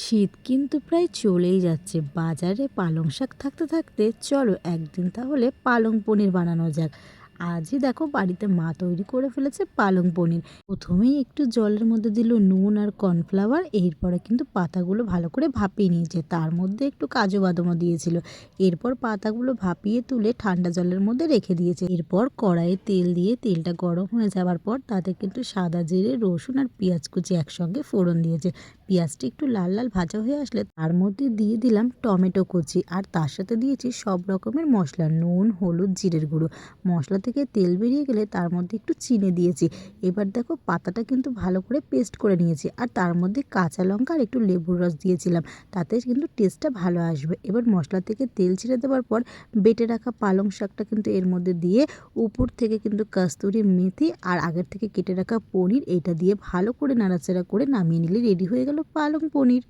শীত কিন্তু প্রায় চলেই যাচ্ছে। বাজারে পালং শাক থাকতে থাকতে চলো একদিন তাহলে পালং পনির বানানো যাক। আজই দেখো বাড়িতে মা তৈরি করে ফেলেছে পালং পনির। প্রথমেই একটু জলের মধ্যে দিল নুন আর কর্নফ্লাওয়ার, এরপরে কিন্তু পাতাগুলো ভালো করে ভাপিয়ে নিয়েছে, তার মধ্যে একটু কাজু বাদামও দিয়েছিল। এরপর পাতাগুলো ভাপিয়ে তুলে ঠান্ডা জলের মধ্যে রেখে দিয়েছে। এরপর কড়াইয়ে তেল দিয়ে তেলটা গরম হয়ে যাওয়ার পর তাতে কিন্তু সাদা জিরে, রসুন আর পেঁয়াজ কুচি একসঙ্গে ফোড়ন দিয়েছে। পেঁয়াজটা একটু লাল লাল ভাজা হয়ে আসলে তার মধ্যে দিয়ে দিলাম টমেটো কুচি, আর তার সাথে দিয়েছি সব রকমের মশলা, নুন, হলুদ, জিরের গুঁড়ো। মশলা থেকে তেল বেরিয়ে গেলে তার মধ্যে একটু চিনি দিয়েছি। এবার দেখো পাতাটা কিন্তু ভালো করে পেস্ট করে নিয়েছি, আর তার মধ্যে কাঁচা লঙ্কা আর একটু লেবুর রস দিয়েছিলাম, তাতে কিন্তু টেস্টটা ভালো আসবে। এবার মশলা থেকে তেল ছেড়ে দেওয়ার পর বেটে রাখা পালং শাকটা কিন্তু এর মধ্যে দিয়ে উপর থেকে কিন্তু কস্তুরি মেথি আর আগের থেকে কেটে রাখা পনির, এটা দিয়ে ভালো করে নাড়াচাড়া করে নামিয়ে নিলে রেডি হয়ে গেল পালং পনির।